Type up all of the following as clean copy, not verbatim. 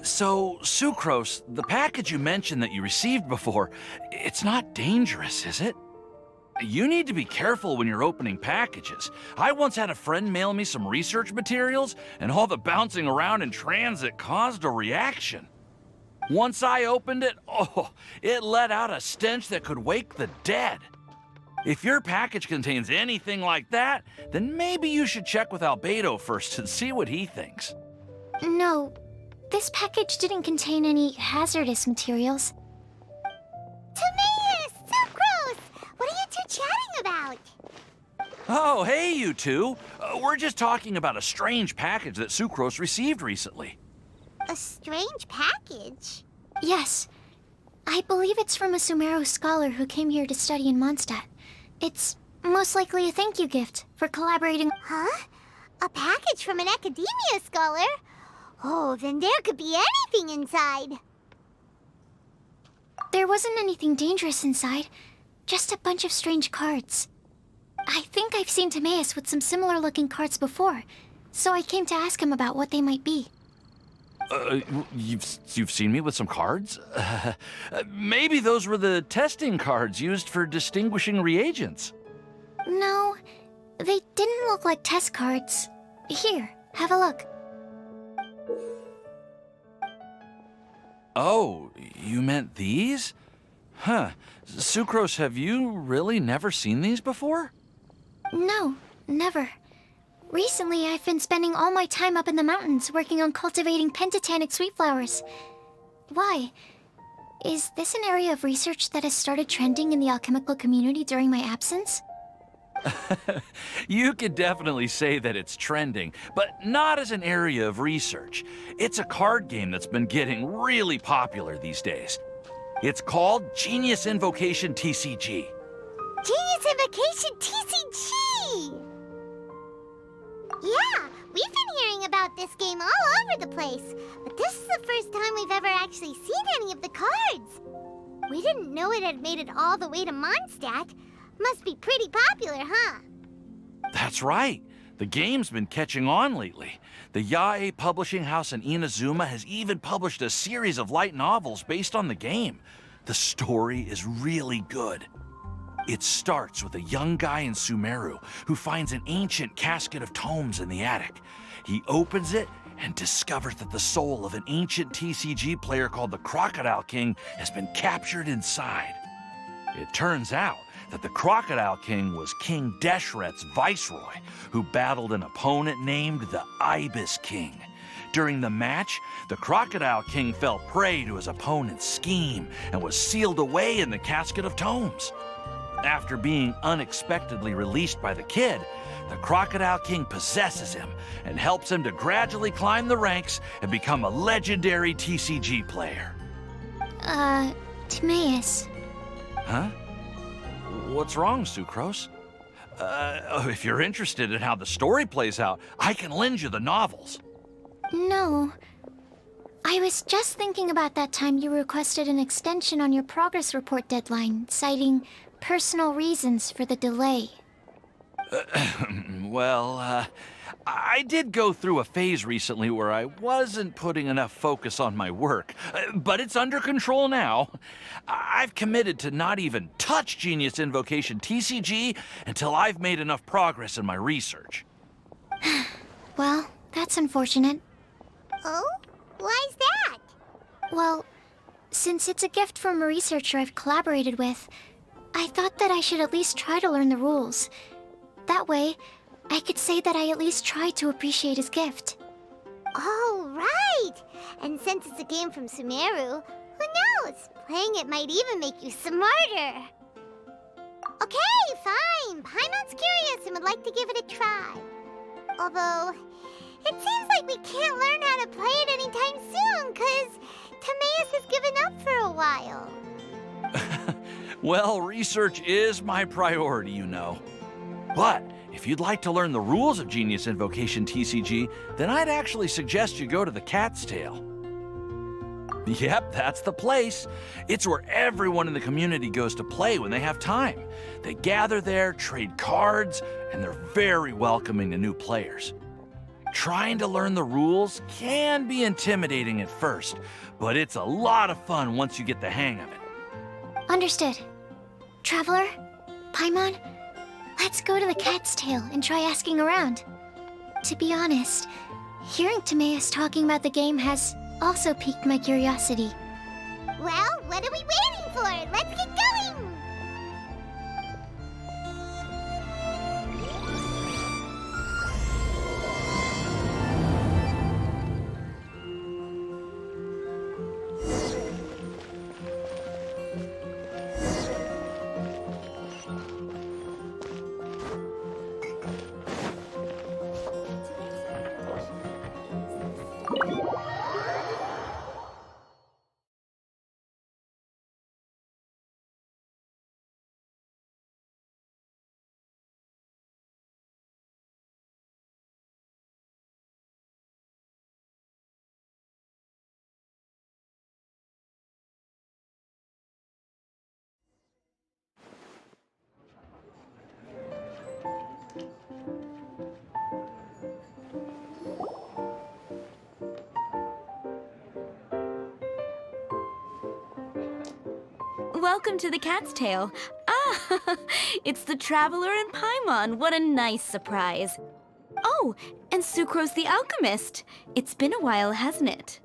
So, Sucrose, the package you mentioned that you received before, it's not dangerous, is it? You need to be careful when you're opening packages. I once had a friend mail me some research materials, and all the bouncing around in transit caused a reaction. Once I opened it, it let out a stench that could wake the dead. If your package contains anything like that, then maybe you should check with Albedo first and see what he thinks. No, this package didn't contain any hazardous materials. Timaeus! Sucrose! What are you two chatting about? Oh, hey, you two. We're just talking about a strange package that Sucrose received recently. A strange package? Yes. I believe it's from a Sumeru scholar who came here to study in Mondstadt. It's most likely a thank you gift for collaborating. Huh? A package from an academia scholar? Oh, then there could be anything inside. There wasn't anything dangerous inside, just a bunch of strange cards. I think I've seen Timaeus with some similar-looking cards before, so I came to ask him about what they might be. You've seen me with some cards? Maybe those were the testing cards used for distinguishing reagents. No, they didn't look like test cards. Here, have a look. Oh, you meant these? Huh. Sucrose, have you really never seen these before? No, never. Recently, I've been spending all my time up in the mountains working on cultivating pentatonic sweet flowers. Why? Is this an area of research that has started trending in the alchemical community during my absence? You could definitely say that it's trending, but not as an area of research. It's a card game that's been getting really popular these days. It's called Genius Invocation TCG. Genius Invocation TCG! Yeah, we've been hearing about this game all over the place, but this is the first time we've ever actually seen any of the cards. We didn't know it had made it all the way to Mondstadt. Must be pretty popular, huh? That's right. The game's been catching on lately. The Yae publishing house in Inazuma has even published a series of light novels based on the game. The story is really good. It starts with a young guy in Sumeru who finds an ancient casket of tomes in the attic. He opens it and discovers that the soul of an ancient TCG player called the Crocodile King has been captured inside. It turns out that the Crocodile King was King Deshret's viceroy, who battled an opponent named the Ibis King. During the match, the Crocodile King fell prey to his opponent's scheme and was sealed away in the casket of tomes. After being unexpectedly released by the kid, the Crocodile King possesses him and helps him to gradually climb the ranks and become a legendary TCG player. Timaeus. Huh? What's wrong, Sucrose? If you're interested in how the story plays out, I can lend you the novels. No. I was just thinking about that time you requested an extension on your progress report deadline, citing personal reasons for the delay. Well, I did go through a phase recently where I wasn't putting enough focus on my work, but it's under control now. I've committed to not even touch Genius Invocation TCG until I've made enough progress in my research. Well, that's unfortunate. Oh? Why's that? Well, since it's a gift from a researcher I've collaborated with, I thought that I should at least try to learn the rules. That way, I could say that I at least tried to appreciate his gift. Oh, right! And since it's a game from Sumeru, who knows? Playing it might even make you smarter. Okay, fine. Paimon's curious and would like to give it a try. Although, it seems like we can't learn how to play it anytime soon, because Timaeus has given up for a while. Well, research is my priority, you know. But if you'd like to learn the rules of Genius Invocation TCG, then I'd actually suggest you go to the Cat's Tail. Yep, that's the place. It's where everyone in the community goes to play when they have time. They gather there, trade cards, and they're very welcoming to new players. Trying to learn the rules can be intimidating at first, but it's a lot of fun once you get the hang of it. Understood. Traveler, Paimon, let's go to the Cat's Tail and try asking around. To be honest, hearing Timaeus talking about the game has also piqued my curiosity. Well, what are we waiting for? Let's get going! Welcome to the Cat's Tail. Ah, it's the Traveler and Paimon. What a nice surprise. Oh, and Sucrose the Alchemist. It's been a while, hasn't it?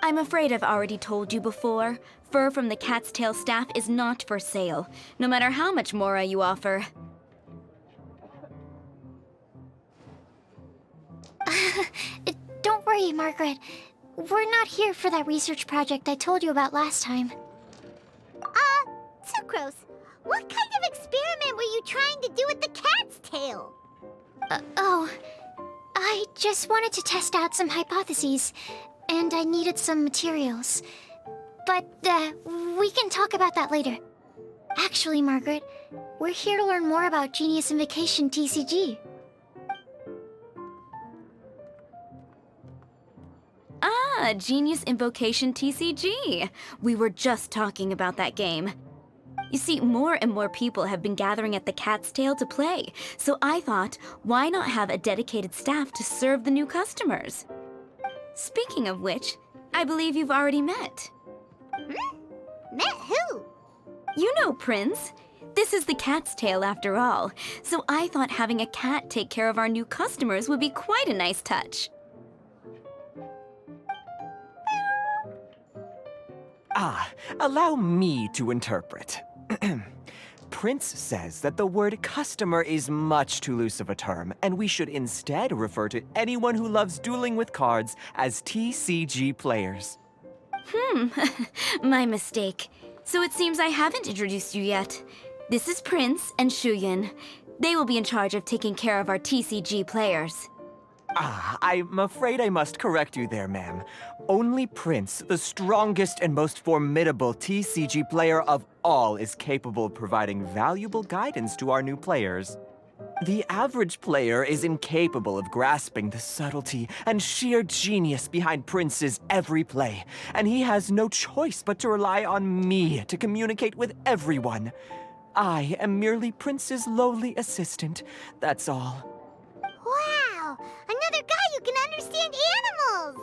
I'm afraid I've already told you before. Fur from the Cat's Tail staff is not for sale, no matter how much Mora you offer. Don't worry, Margaret. We're not here for that research project I told you about last time. Sucrose, what kind of experiment were you trying to do with the cat's tail? I just wanted to test out some hypotheses, and I needed some materials. But, we can talk about that later. Actually, Margaret, we're here to learn more about Genius Invocation TCG. Ah, Genius Invocation TCG. We were just talking about that game. You see, more and more people have been gathering at the Cat's Tail to play, so I thought, why not have a dedicated staff to serve the new customers? Speaking of which, I believe you've already met. Met who? You know Prince. This is the Cat's Tail after all, so I thought having a cat take care of our new customers would be quite a nice touch. Allow me to interpret. Prince says that the word customer is much too loose of a term, and we should instead refer to anyone who loves dueling with cards as TCG players. My mistake. So it seems I haven't introduced you yet. This is Prince and Shuyan. They will be in charge of taking care of our TCG players. I'm afraid I must correct you there, ma'am. Only Prince, the strongest and most formidable TCG player of all, is capable of providing valuable guidance to our new players. The average player is incapable of grasping the subtlety and sheer genius behind Prince's every play, and he has no choice but to rely on me to communicate with everyone. I am merely Prince's lowly assistant, that's all. Wow! Another guy who can understand animals!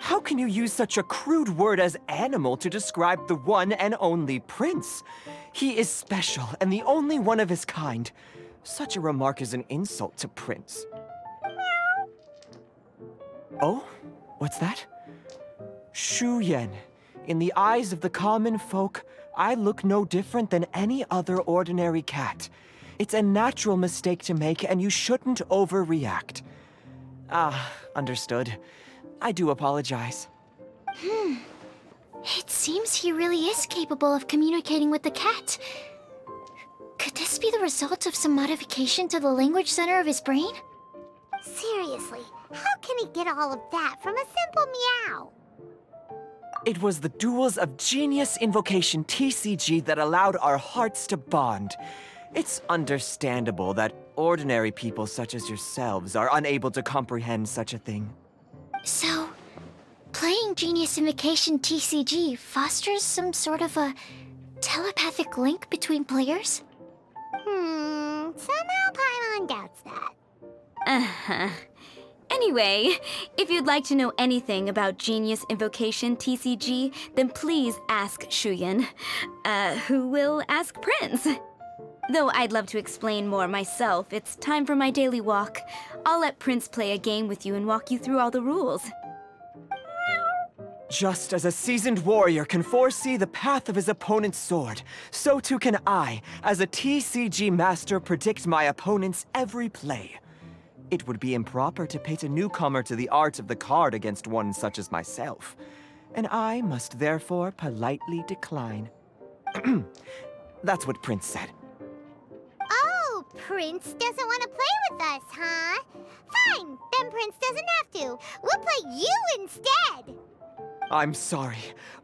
How can you use such a crude word as animal to describe the one and only Prince? He is special and the only one of his kind. Such a remark is an insult to Prince. Oh? What's that? Shuyan. In the eyes of the common folk, I look no different than any other ordinary cat. It's a natural mistake to make, and you shouldn't overreact. Understood. I do apologize. It seems he really is capable of communicating with the cat. Could this be the result of some modification to the language center of his brain? Seriously, how can he get all of that from a simple meow? It was the duels of Genius Invocation TCG that allowed our hearts to bond. It's understandable that ordinary people such as yourselves are unable to comprehend such a thing. So, Playing Genius Invocation TCG fosters some sort of a telepathic link between players? Somehow Paimon doubts that. Uh-huh. Anyway, if you'd like to know anything about Genius Invocation TCG, then please ask Shuyan, who will ask Prince. Though I'd love to explain more myself, it's time for my daily walk. I'll let Prince play a game with you and walk you through all the rules. Just as a seasoned warrior can foresee the path of his opponent's sword, so too can I, as a TCG master, predict my opponent's every play. It would be improper to pit a newcomer to the art of the card against one such as myself, and I must therefore politely decline. That's what Prince said. Oh, Prince doesn't want to play with us, huh? Fine, then Prince doesn't have to. We'll play you instead. I'm sorry,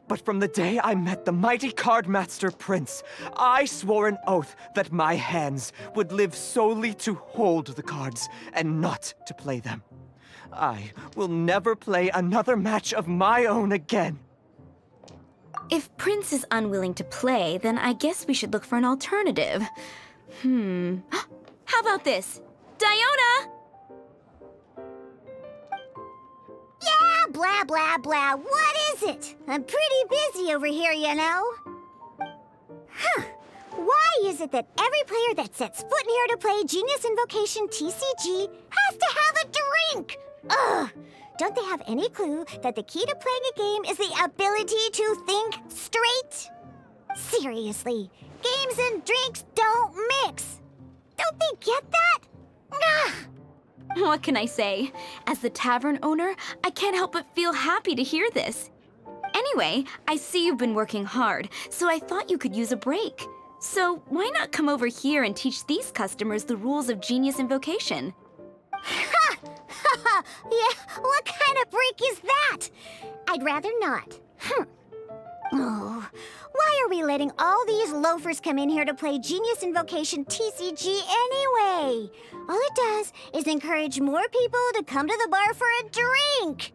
but from the day I met the mighty card master Prince, I swore an oath that my hands would live solely to hold the cards and not to play them. I will never play another match of my own again. If Prince is unwilling to play, then I guess we should look for an alternative. How about this? Diona! Yeah, blah, blah, blah. What is it? I'm pretty busy over here, you know. Why is it that every player that sets foot in here to play Genius Invocation TCG has to have a drink? Ugh! Don't they have any clue that the key to playing a game is the ability to think straight? Seriously, games and drinks don't mix. Don't they get that? Ugh! What can I say? As the tavern owner, I can't help but feel happy to hear this. Anyway, I see you've been working hard, so I thought you could use a break. So why not come over here and teach these customers the rules of Genius Invocation? Ha! Ha! Yeah, what kind of break is that? I'd rather not. Oh, why are we letting all these loafers come in here to play Genius Invocation TCG anyway? All it does is encourage more people to come to the bar for a drink.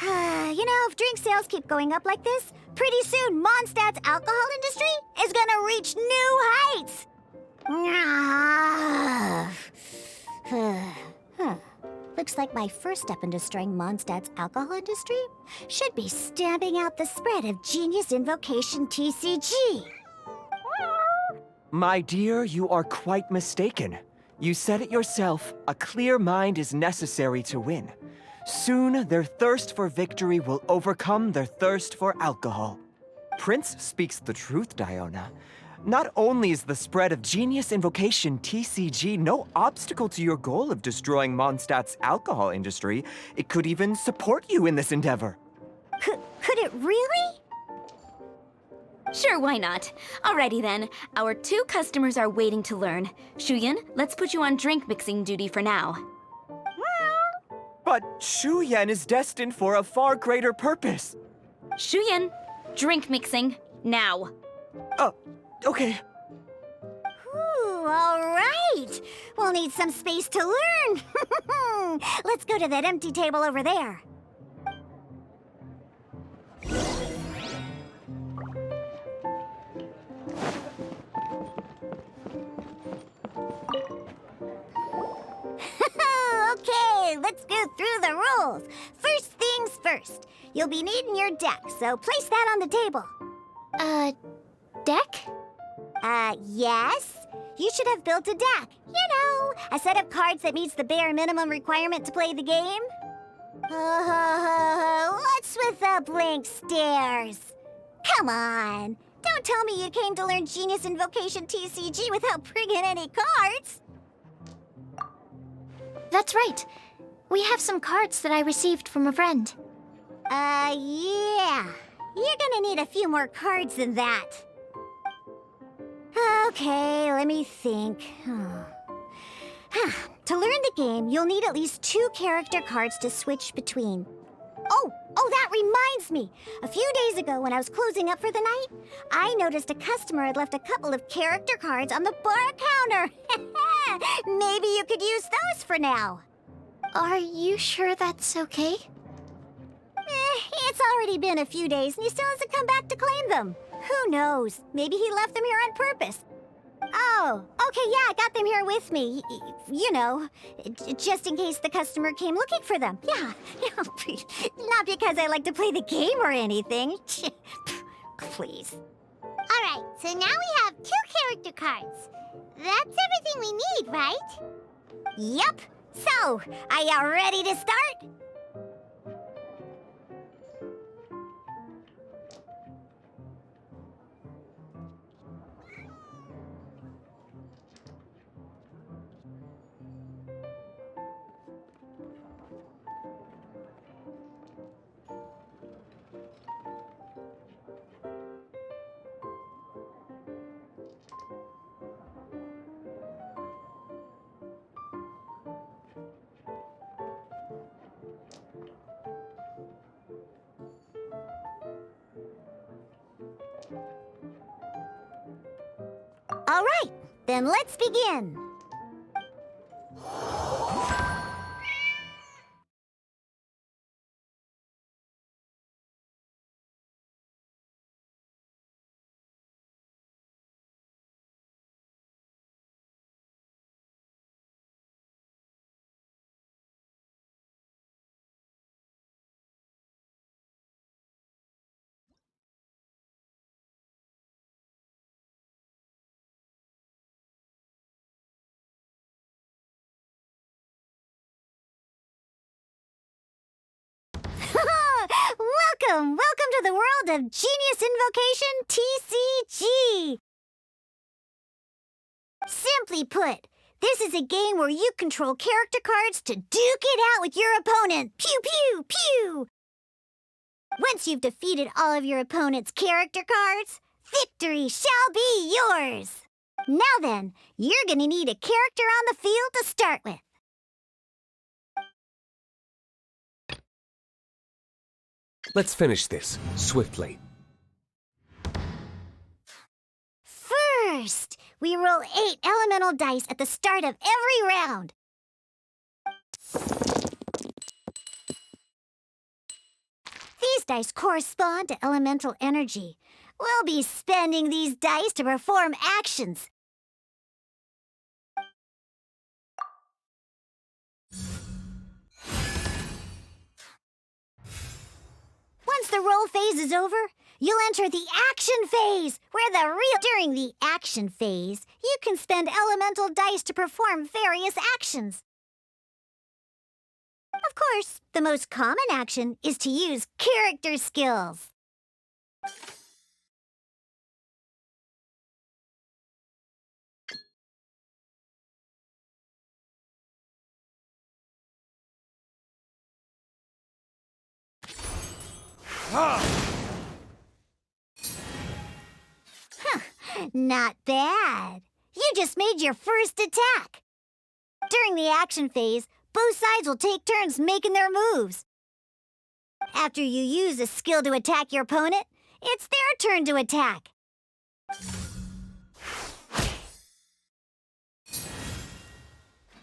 You know, if drink sales keep going up like this, pretty soon Mondstadt's alcohol industry is gonna reach new heights. Looks like my first step in destroying Mondstadt's alcohol industry should be stamping out the spread of Genius Invocation TCG. My dear, you are quite mistaken. You said it yourself, a clear mind is necessary to win. Soon, their thirst for victory will overcome their thirst for alcohol. Prince speaks the truth, Diona. Not only is the spread of Genius Invocation TCG no obstacle to your goal of destroying Mondstadt's alcohol industry, it could even support you in this endeavor. Could it really? Sure, why not? Alrighty then, our two customers are waiting to learn. Shuyan, let's put you on drink mixing duty for now. But Shuyan is destined for a far greater purpose. Shuyan, drink mixing, now. Okay. Ooh, all right. We'll need some space to learn. Let's go to that empty table over there. Okay, let's go through the rules. First things first. You'll be needing your deck, so place that on the table. Deck? Yes. You should have built a deck. You know, a set of cards that meets the bare minimum requirement to play the game. What's with the blank stares? Come on. Don't tell me you came to learn Genius Invocation TCG without bringing any cards. That's right. We have some cards that I received from a friend. Yeah. You're gonna need a few more cards than that. Okay, let me think. To learn the game, you'll need at least 2 character cards to switch between. Oh, that reminds me. A few days ago, when I was closing up for the night, I noticed a customer had left a couple of character cards on the bar counter. Maybe you could use those for now. Are you sure that's okay? It's already been a few days and he still hasn't come back to claim them. Who knows? Maybe he left them here on purpose. Oh, okay, yeah, I got them here with me. You know, just in case the customer came looking for them. Yeah, not because I like to play the game or anything. Please. All right, so now we have 2 character cards. That's everything we need, right? Yup. So, are you ready to start? All right, then let's begin. Welcome to the world of Genius Invocation TCG! Simply put, this is a game where you control character cards to duke it out with your opponent. Pew, pew, pew! Once you've defeated all of your opponent's character cards, victory shall be yours! Now then, you're gonna need a character on the field to start with. Let's finish this swiftly. First, we roll 8 elemental dice at the start of every round. These dice correspond to elemental energy. We'll be spending these dice to perform actions. Once the roll phase is over, you'll enter the action phase, during the action phase, you can spend elemental dice to perform various actions. Of course, the most common action is to use character skills. Not bad. You just made your first attack. During the action phase, both sides will take turns making their moves. After you use a skill to attack your opponent, it's their turn to attack.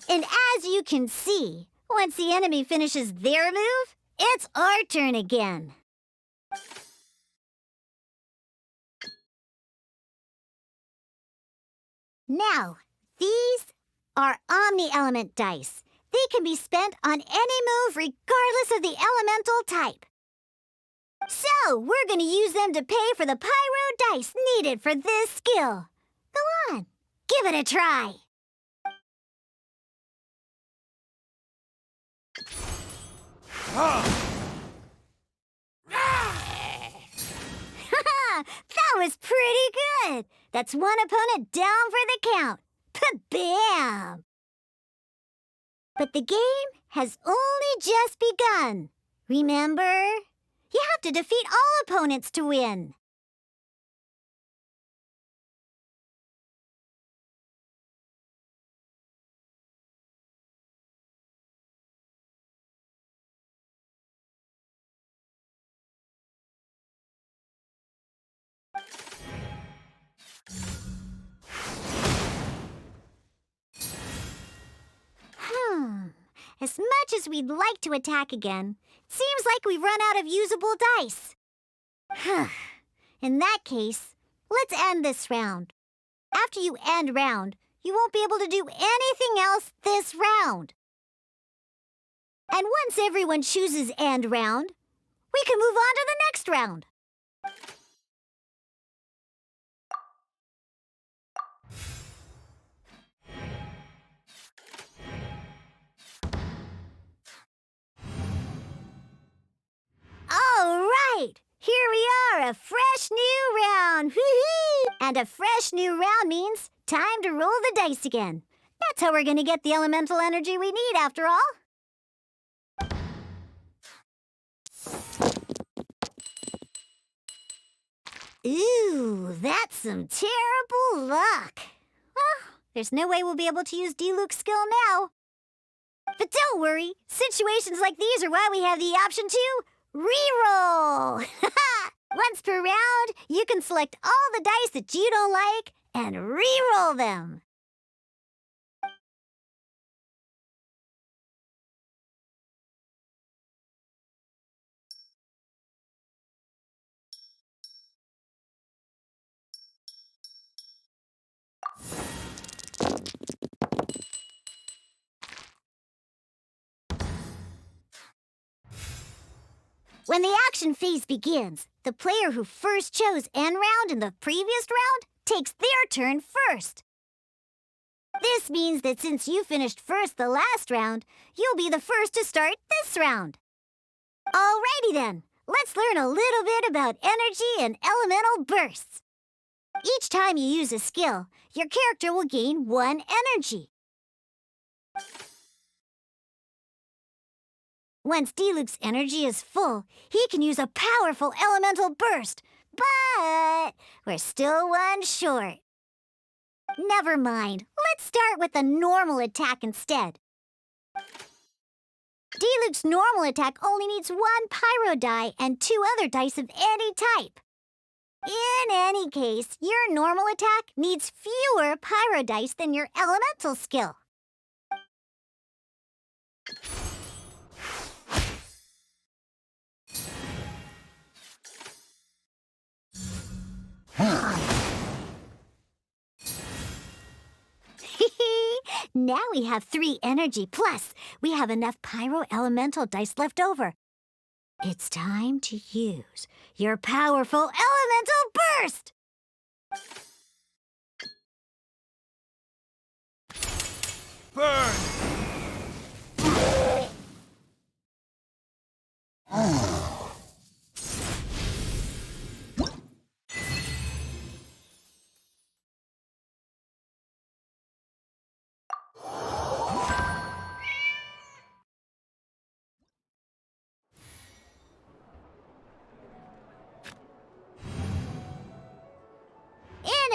And as you can see, once the enemy finishes their move, it's our turn again. Now, these are omni-element dice. They can be spent on any move regardless of the elemental type. So, we're going to use them to pay for the pyro dice needed for this skill. Go on, give it a try. That was pretty good. That's one opponent down for the count. Bam! But the game has only just begun. Remember? You have to defeat all opponents to win. As much as we'd like to attack again, it seems like we've run out of usable dice. In that case, let's end this round. After you end round, you won't be able to do anything else this round. And once everyone chooses end round, we can move on to the next round. All right, here we are, a fresh new round. Woo-hoo! And a fresh new round means time to roll the dice again. That's how we're gonna get the elemental energy we need after all. Ooh, that's some terrible luck. Well, there's no way we'll be able to use Diluc's skill now. But don't worry, situations like these are why we have the option to reroll. Once per round, you can select all the dice that you don't like and reroll them. When the action phase begins, the player who first chose end round in the previous round takes their turn first. This means that since you finished first the last round, you'll be the first to start this round. Alrighty then, let's learn a little bit about energy and elemental bursts. Each time you use a skill, your character will gain 1 energy. Once Diluc's energy is full, he can use a powerful elemental burst, but we're still 1 short. Never mind, let's start with a normal attack instead. Diluc's normal attack only needs 1 pyro die and 2 other dice of any type. In any case, your normal attack needs fewer pyro dice than your elemental skill. Now we have 3 energy, plus we have enough pyro elemental dice left over. It's time to use your powerful elemental burst! Burn!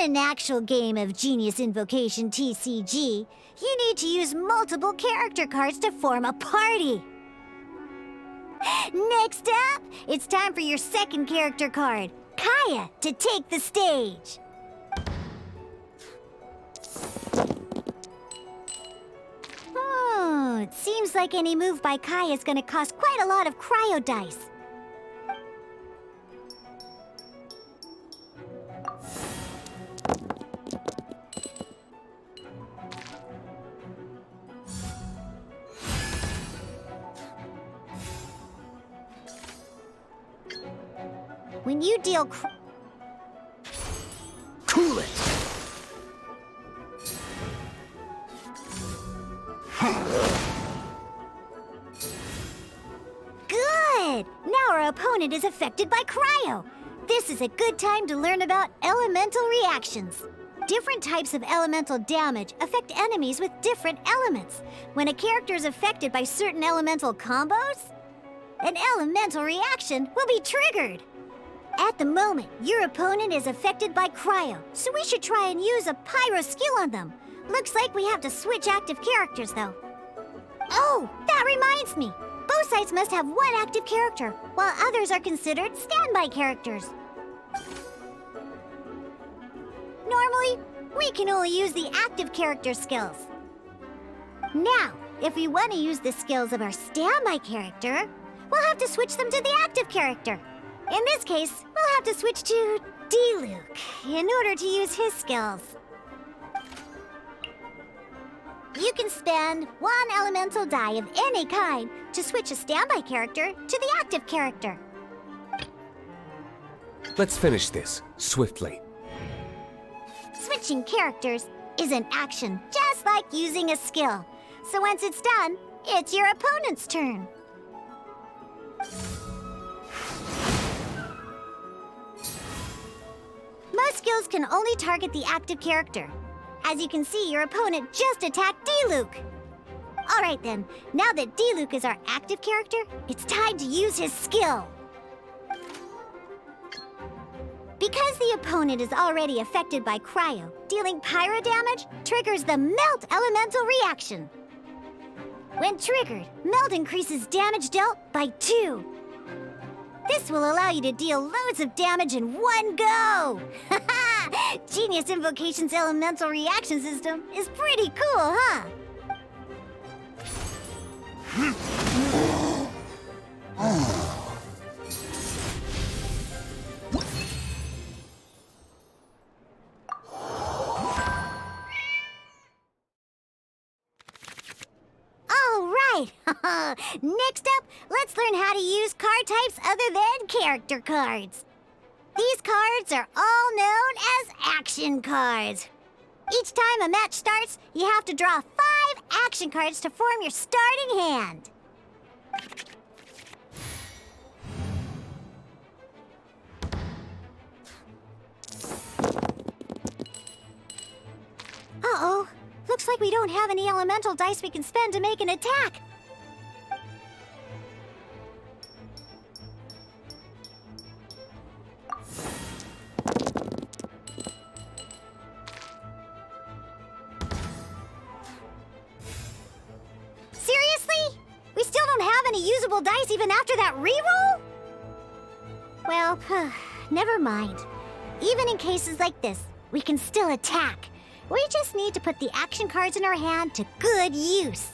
In an actual game of Genius Invocation TCG, you need to use multiple character cards to form a party. Next up, it's time for your second character card, Kaya, to take the stage. It seems like any move by Kaya is going to cost quite a lot of cryo dice. When you deal Cool it! Good! Now our opponent is affected by cryo. This is a good time to learn about elemental reactions. Different types of elemental damage affect enemies with different elements. When a character is affected by certain elemental combos, an elemental reaction will be triggered. At the moment, your opponent is affected by cryo, so we should try and use a pyro skill on them. Looks like we have to switch active characters, though. Oh, that reminds me. Both sides must have 1 active character, while others are considered standby characters. Normally, we can only use the active character skills. Now, if we want to use the skills of our standby character, we'll have to switch them to the active character. In this case, we'll have to switch to D-Luke in order to use his skills. You can spend one elemental die of any kind to switch a standby character to the active character. Let's finish this swiftly. Switching characters is an action, just like using a skill. So once it's done, it's your opponent's turn. Most skills can only target the active character. As you can see, your opponent just attacked D-Luke. Alright then, now that D-Luke is our active character, it's time to use his skill. Because the opponent is already affected by cryo, dealing pyro damage triggers the melt elemental reaction. When triggered, melt increases damage dealt by 2. This will allow you to deal loads of damage in one go! Genius Invocation's elemental reaction system is pretty cool, huh? Next up, let's learn how to use card types other than character cards. These cards are all known as action cards. Each time a match starts, you have to draw 5 action cards to form your starting hand. Uh-oh. Looks like we don't have any elemental dice we can spend to make an attack. Seriously? We still don't have any usable dice even after that reroll? Well, never mind. Even in cases like this, we can still attack. We just need to put the action cards in our hand to good use.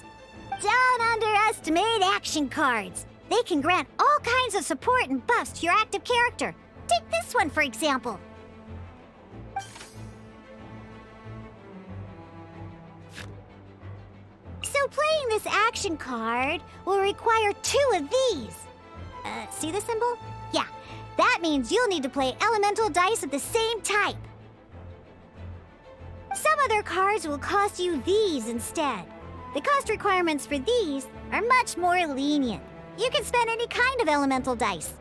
Don't underestimate action cards. They can grant all kinds of support and buffs to your active character. Take this one, for example. So playing this action card will require 2 of these. See the symbol? Yeah, that means you'll need to play elemental dice of the same type. Some other cards will cost you these instead. The cost requirements for these are much more lenient. You can spend any kind of elemental dice.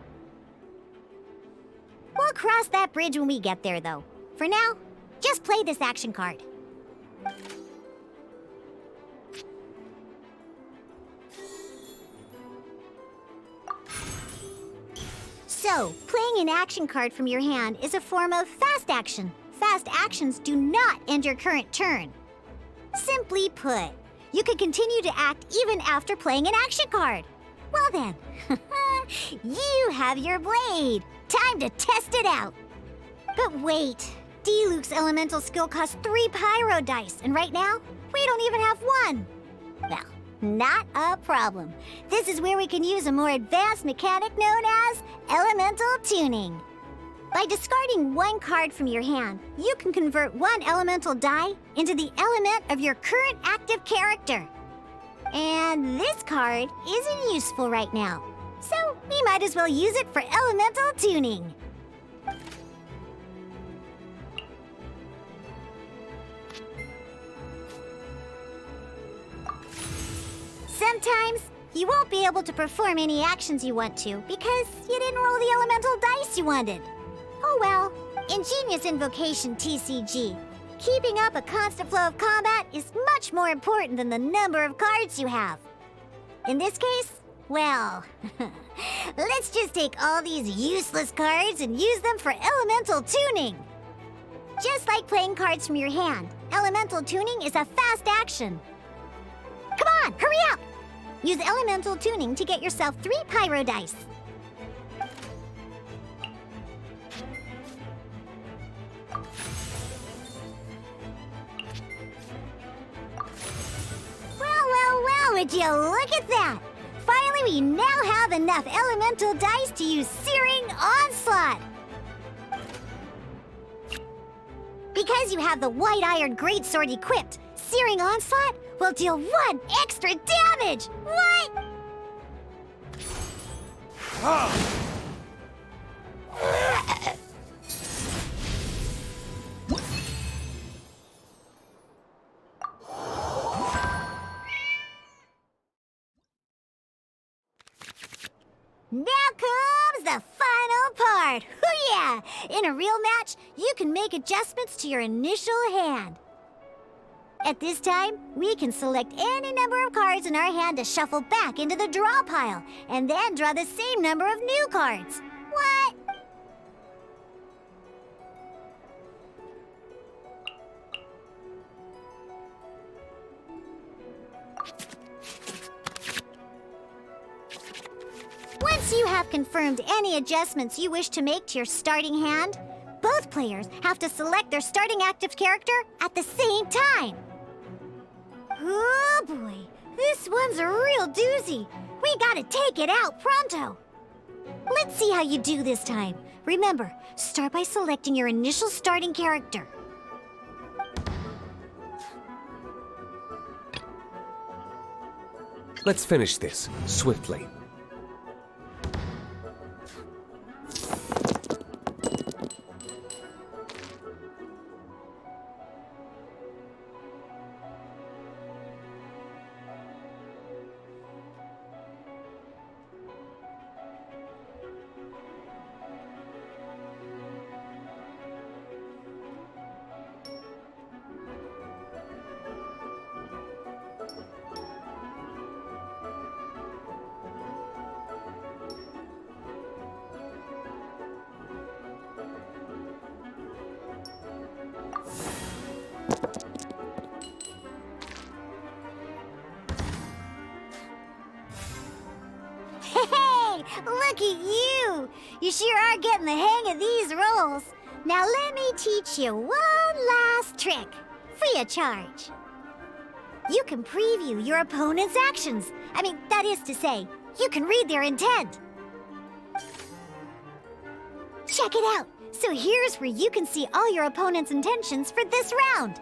We'll cross that bridge when we get there, though. For now, just play this action card. So, playing an action card from your hand is a form of fast action. Fast actions do not end your current turn. Simply put, you can continue to act even after playing an action card. Well then, you have your blade. Time to test it out. But wait, D-Luke's elemental skill costs 3 pyro dice, and right now, we don't even have 1. Well, not a problem. This is where we can use a more advanced mechanic known as elemental tuning. By discarding 1 card from your hand, you can convert 1 elemental die into the element of your current active character. And this card isn't useful right now, so we might as well use it for elemental tuning. Sometimes you won't be able to perform any actions you want to because you didn't roll the elemental dice you wanted. Oh well, in Genius Invocation TCG, keeping up a constant flow of combat is much more important than the number of cards you have. In this case, well, let's just take all these useless cards and use them for elemental tuning. Just like playing cards from your hand, elemental tuning is a fast action. Come on, hurry up! Use elemental tuning to get yourself 3 pyro dice. Would you look at that? Finally, we now have enough elemental dice to use Searing Onslaught. Because you have the White Iron Greatsword equipped, Searing Onslaught will deal 1 extra damage! What? Now comes the final part! Hoo yeah! In a real match, you can make adjustments to your initial hand. At this time, we can select any number of cards in our hand to shuffle back into the draw pile, and then draw the same number of new cards. What? Once you have confirmed any adjustments you wish to make to your starting hand, both players have to select their starting active character at the same time. Oh boy, this one's a real doozy. We gotta take it out pronto. Let's see how you do this time. Remember, start by selecting your initial starting character. Let's finish this swiftly. Hey, look at you! You sure are getting the hang of these rolls. Now let me teach you one last trick, free of charge. You can preview your opponent's actions. That is to say, you can read their intent. Check it out. So here's where you can see all your opponent's intentions for this round.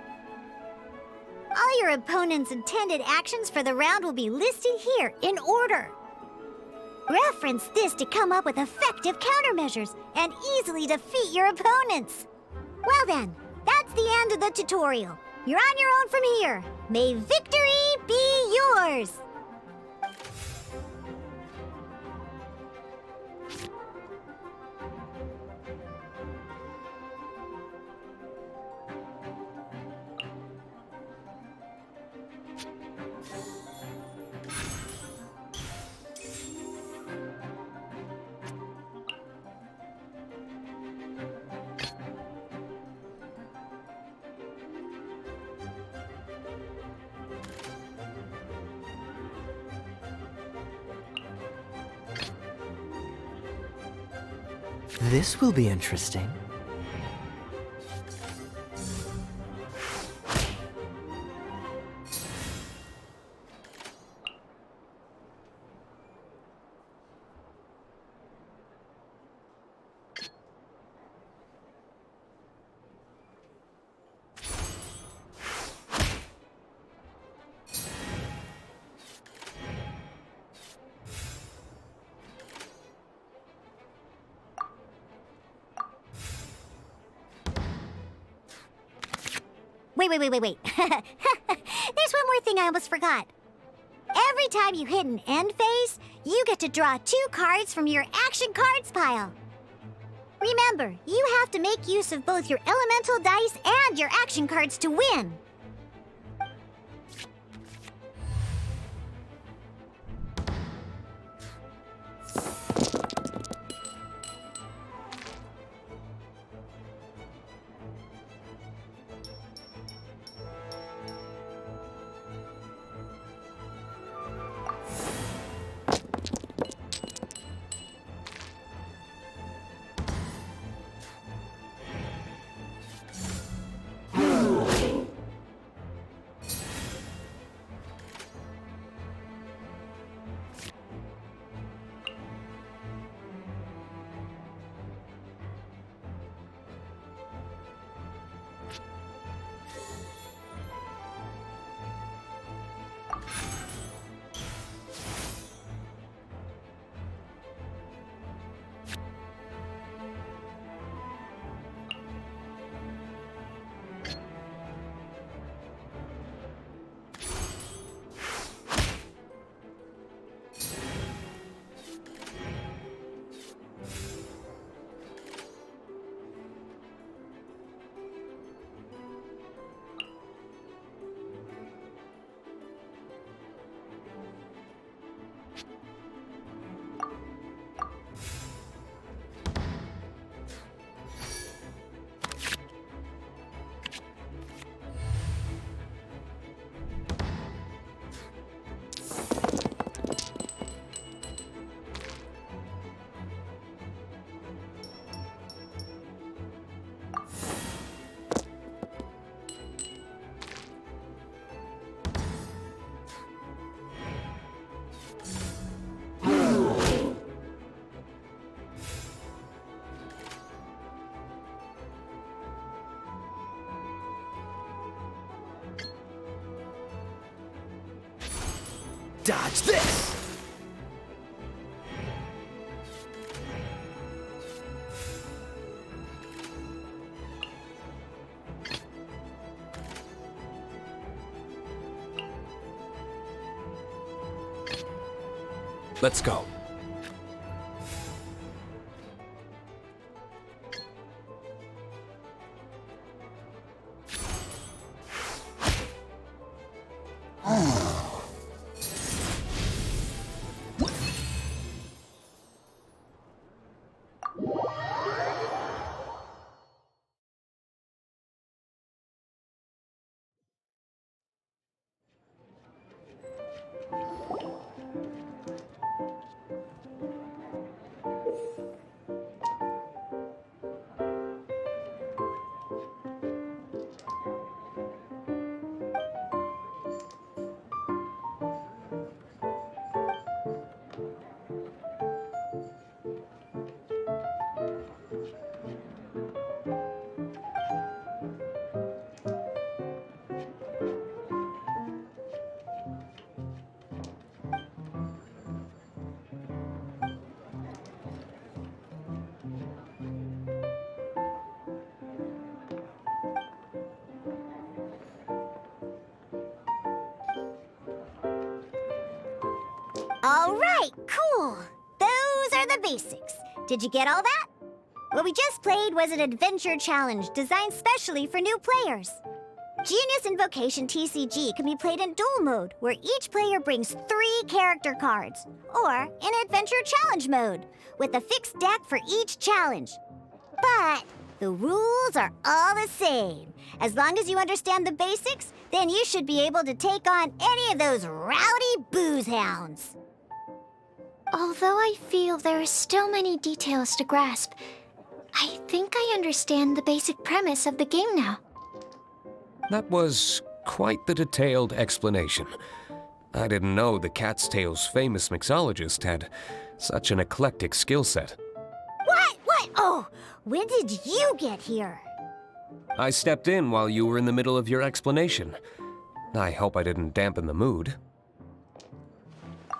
All your opponent's intended actions for the round will be listed here in order. Reference this to come up with effective countermeasures and easily defeat your opponents. Well then, that's the end of the tutorial. You're on your own from here. May victory be yours! This will be interesting. Wait. There's one more thing I almost forgot. Every time you hit an end phase, you get to draw 2 cards from your action cards pile. Remember, you have to make use of both your elemental dice and your action cards to win. Dodge this! Let's go. All right, cool. Those are the basics. Did you get all that? What we just played was an adventure challenge designed specially for new players. Genius Invocation TCG can be played in duel mode, where each player brings 3 character cards, or in adventure challenge mode, with a fixed deck for each challenge. But the rules are all the same. As long as you understand the basics, then you should be able to take on any of those rowdy booze hounds. Although I feel there are still many details to grasp, I think I understand the basic premise of the game now. That was quite the detailed explanation. I didn't know the Cat's Tail's famous mixologist had such an eclectic skill set. What? Oh, when did you get here? I stepped in while you were in the middle of your explanation. I hope I didn't dampen the mood.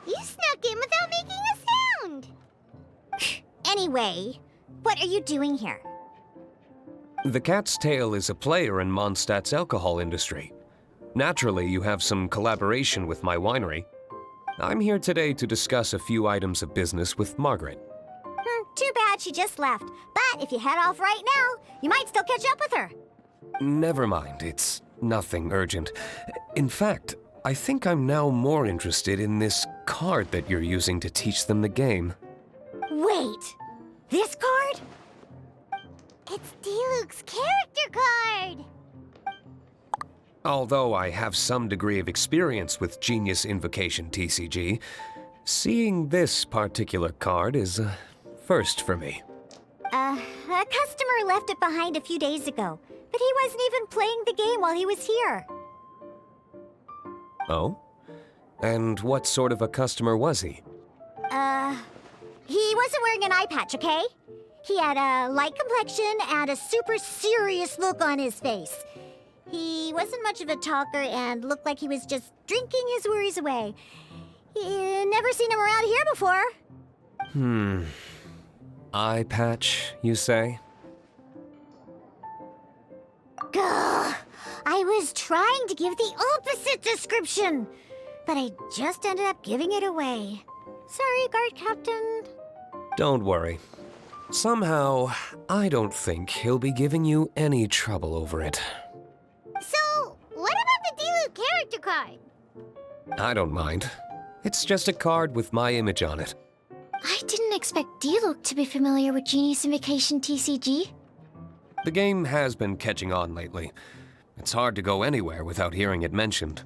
You snuck in without making a sound. Anyway, what are you doing here? The Cat's Tail is a player in Mondstadt's alcohol industry. Naturally, you have some collaboration with my winery. I'm here today to discuss a few items of business with Margaret. Too bad she just left. But if you head off right now, you might still catch up with her. Never mind, it's nothing urgent. In fact, I think I'm now more interested in this card that you're using to teach them the game. Wait, this card? It's Diluc's character card. Although I have some degree of experience with Genius Invocation TCG, seeing this particular card is a first for me. A customer left it behind a few days ago, but he wasn't even playing the game while he was here. Oh? And what sort of a customer was he? He wasn't wearing an eye patch, okay? He had a light complexion and a super serious look on his face. He wasn't much of a talker and looked like he was just drinking his worries away. Never seen him around here before. Eye patch, you say? Gah! I was trying to give the opposite description, but I just ended up giving it away. Sorry, guard captain. Don't worry. Somehow, I don't think he'll be giving you any trouble over it. So, what about the Diluc character card? I don't mind. It's just a card with my image on it. I didn't expect Diluc to be familiar with Genius Invocation TCG. The game has been catching on lately. It's hard to go anywhere without hearing it mentioned.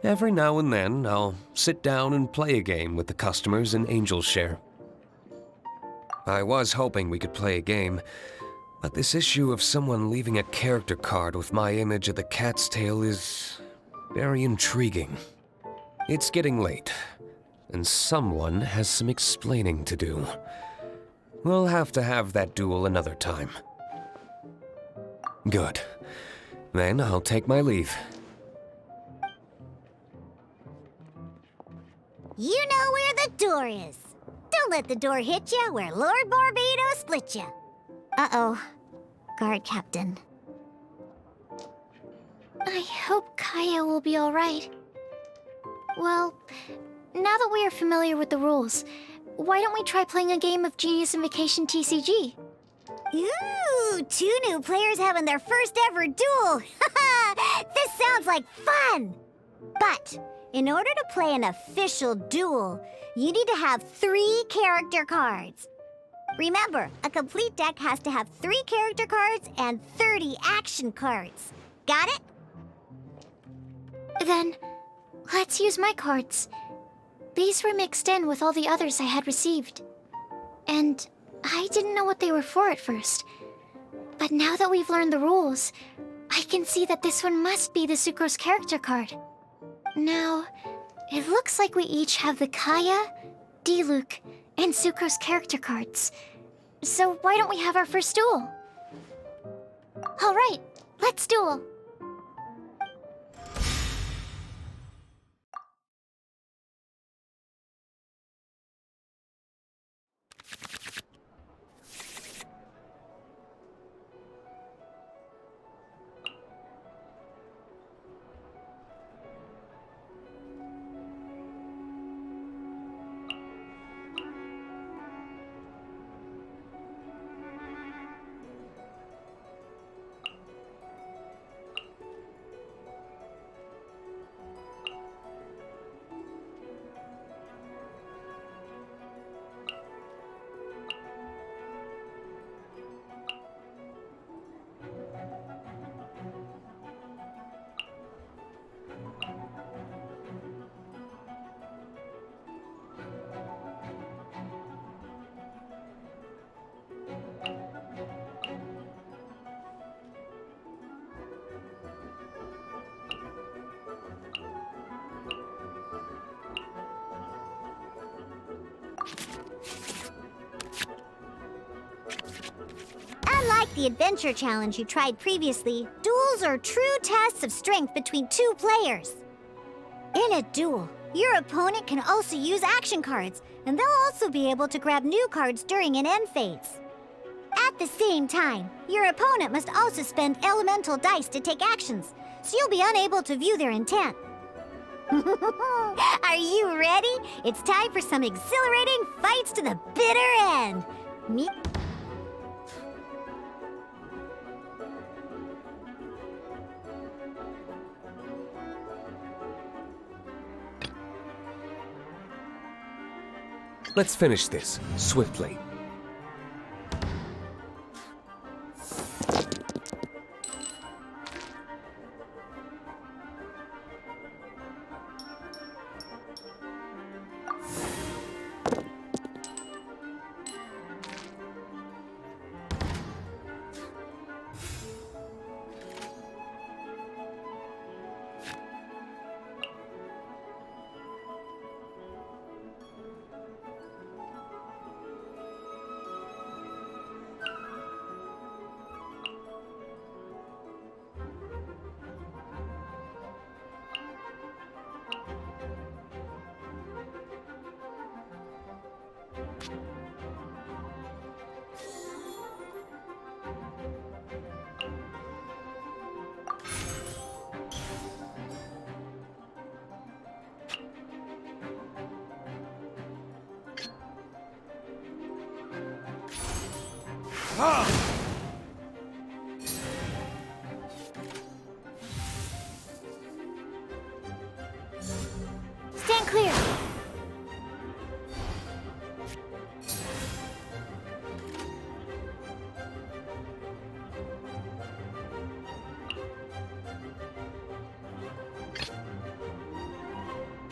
Every now and then, I'll sit down and play a game with the customers in Angel's Share. I was hoping we could play a game, but this issue of someone leaving a character card with my image of the cat's tail is very intriguing. It's getting late, and someone has some explaining to do. We'll have to have that duel another time. Good. Then I'll take my leave. You know where the door is. Don't let the door hit ya where Lord Barbados split ya. Uh-oh. Guard Captain. I hope Kaya will be alright. Well, now that we are familiar with the rules, why don't we try playing a game of Genius Invocation TCG? Ooh, 2 new players having their first ever duel. This sounds like fun! But in order to play an official duel, you need to have 3 character cards. Remember, a complete deck has to have 3 character cards and 30 action cards. Got it? Then, let's use my cards. These were mixed in with all the others I had received. And I didn't know what they were for at first. But now that we've learned the rules, I can see that this one must be the Sucrose character card. Now, it looks like we each have the Kaya, Diluc, and Sucrose character cards. So why don't we have our first duel? Alright, let's duel. Unlike the adventure challenge you tried previously, duels are true tests of strength between 2 players. In a duel, your opponent can also use action cards, and they'll also be able to grab new cards during an end phase. At the same time, your opponent must also spend elemental dice to take actions, so you'll be unable to view their intent. Are you ready? It's time for some exhilarating fights to the bitter end. Meet Let's finish this, swiftly. Stand clear.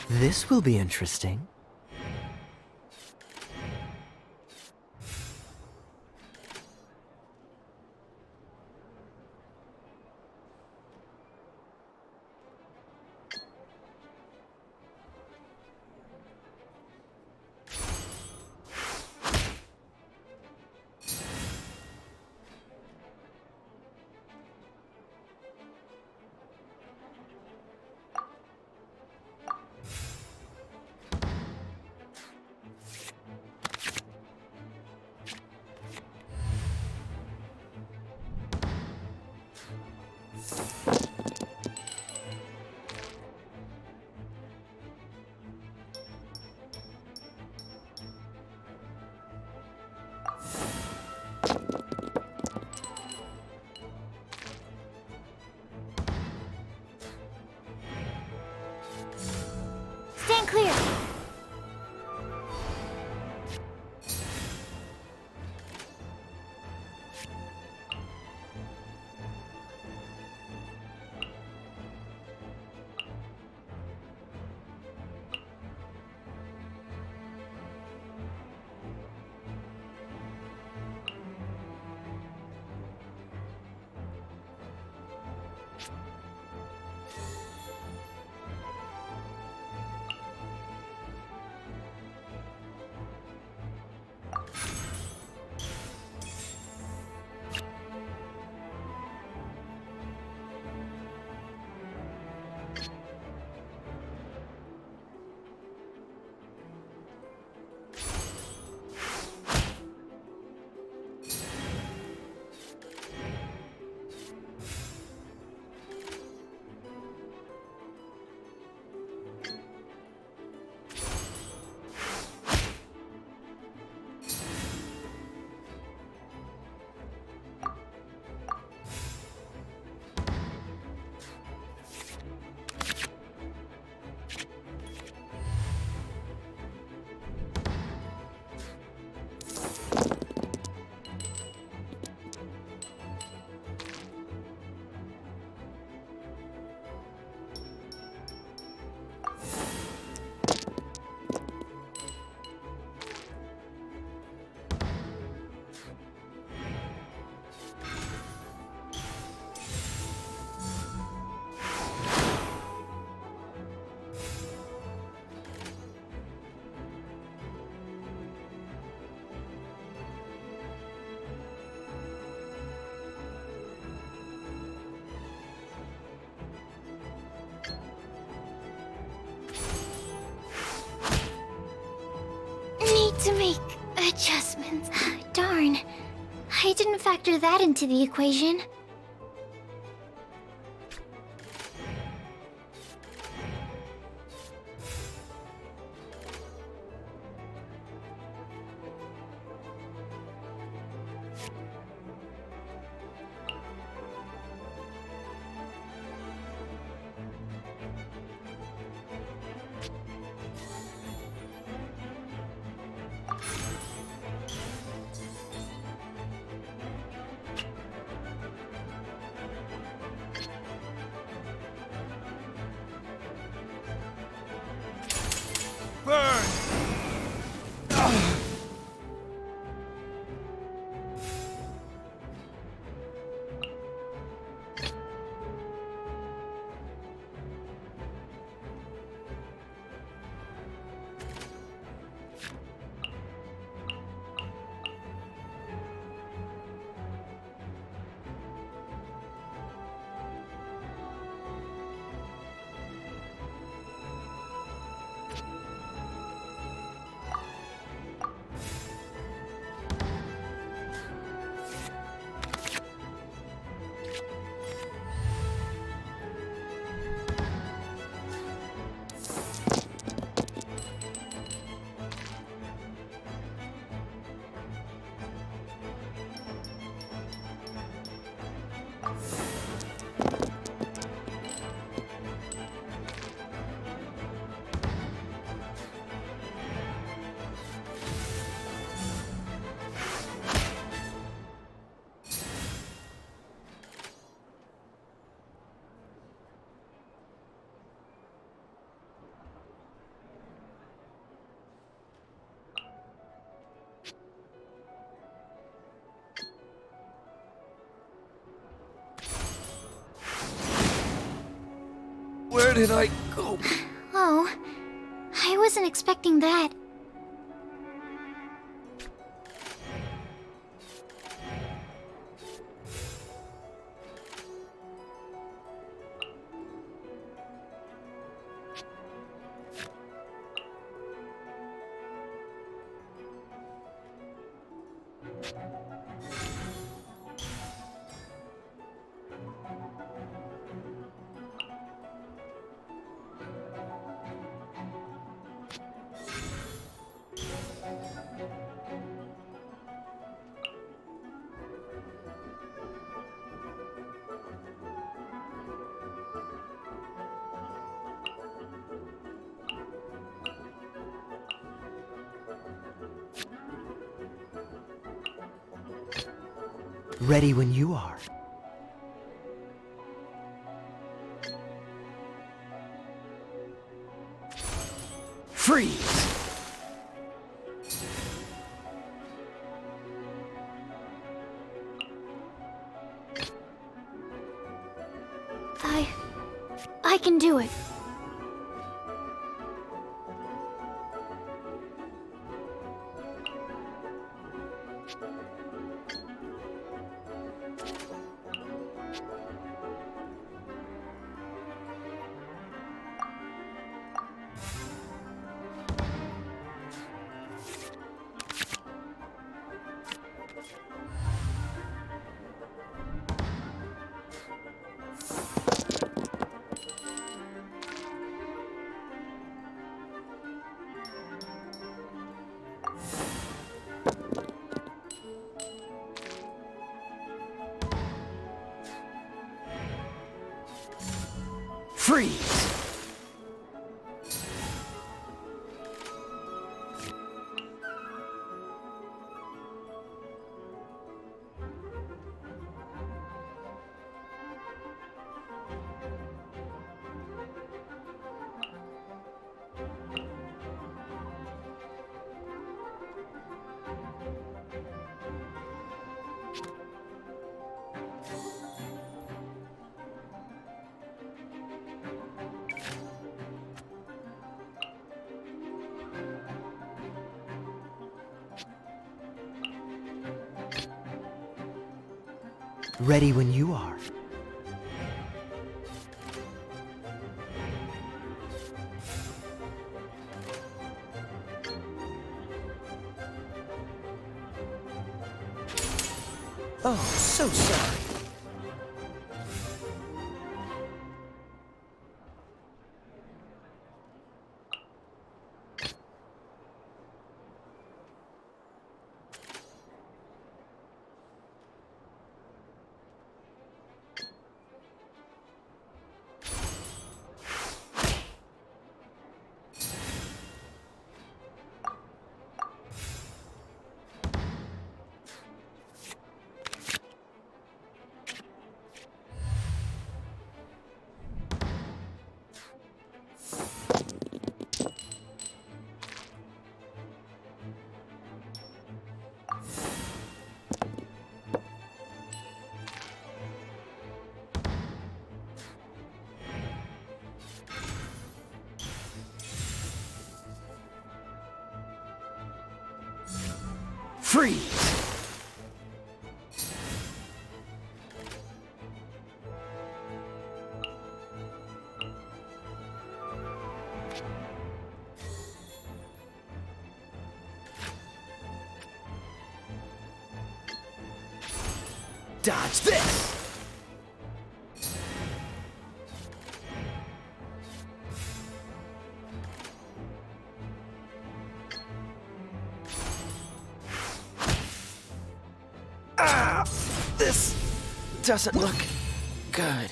This will be interesting. Stand clear! To make adjustments. Darn. I didn't factor that into the equation. Where did I go? Oh, I wasn't expecting that. Ready when you are. Freeze! I can do it. Freeze! Ready when you are. Oh, so sorry. Freeze! Dodge this! Ah! This doesn't look good.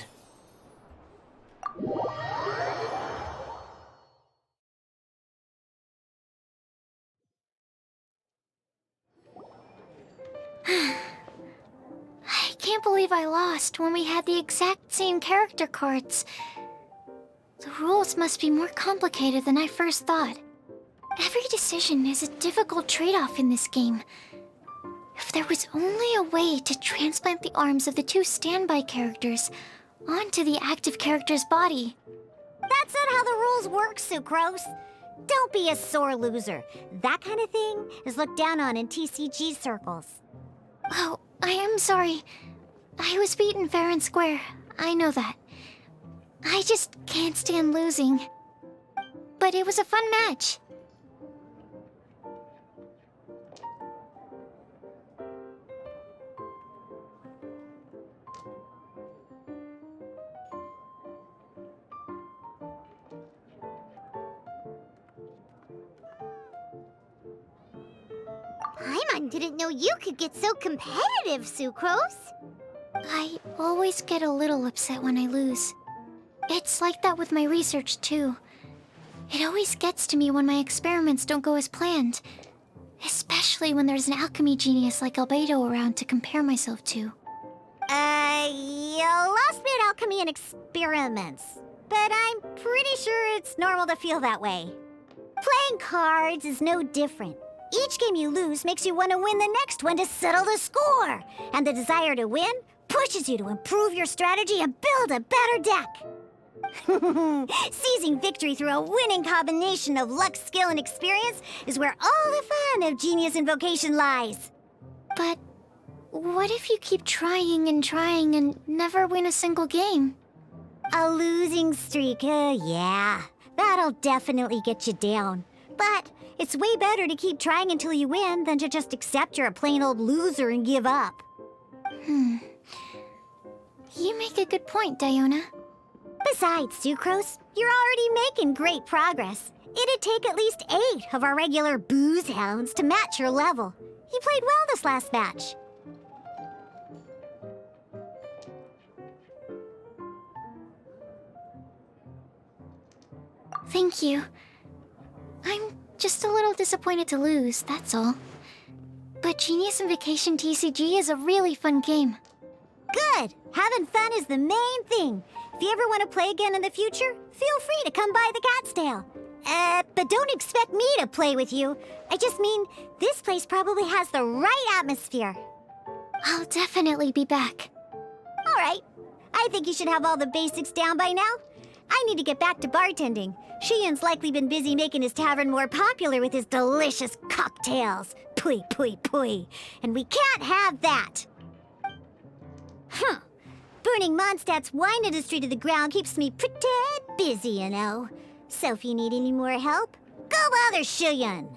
I can't believe I lost when we had the exact same character cards. The rules must be more complicated than I first thought. Every decision is a difficult trade-off in this game. If there was only a way to transplant the arms of the two standby characters onto the active character's body. That's not how the rules work, Sucrose. Don't be a sore loser. That kind of thing is looked down on in TCG circles. Oh, I am sorry. I was beaten fair and square. I know that. I just can't stand losing. But it was a fun match. Paimon didn't know you could get so competitive, Sucrose. I always get a little upset when I lose. It's like that with my research, too. It always gets to me when my experiments don't go as planned. Especially when there's an alchemy genius like Albedo around to compare myself to. You lost me at alchemy and experiments. But I'm pretty sure it's normal to feel that way. Playing cards is no different. Each game you lose makes you want to win the next one to settle the score. And the desire to win pushes you to improve your strategy and build a better deck. Seizing victory through a winning combination of luck, skill, and experience is where all the fun of Genius Invocation lies. But what if you keep trying and never win a single game? A losing streak, yeah. That'll definitely get you down. But it's way better to keep trying until you win than to just accept you're a plain old loser and give up. You make a good point, Diona. Besides, Sucrose, you're already making great progress. It'd take at least 8 of our regular booze hounds to match your level. You played well this last match. Thank you. I'm just a little disappointed to lose, that's all. But Genius Invocation TCG is a really fun game. Good! Having fun is the main thing. If you ever want to play again in the future, feel free to come by the Cat's Tail. But don't expect me to play with you. I just mean, this place probably has the right atmosphere. I'll definitely be back. All right. I think you should have all the basics down by now. I need to get back to bartending. Shiyan's likely been busy making his tavern more popular with his delicious cocktails. Pui, pui, pui. And we can't have that. Huh. Burning Mondstadt's wine industry to the ground keeps me pretty busy, you know. So if you need any more help, go bother Shiyan.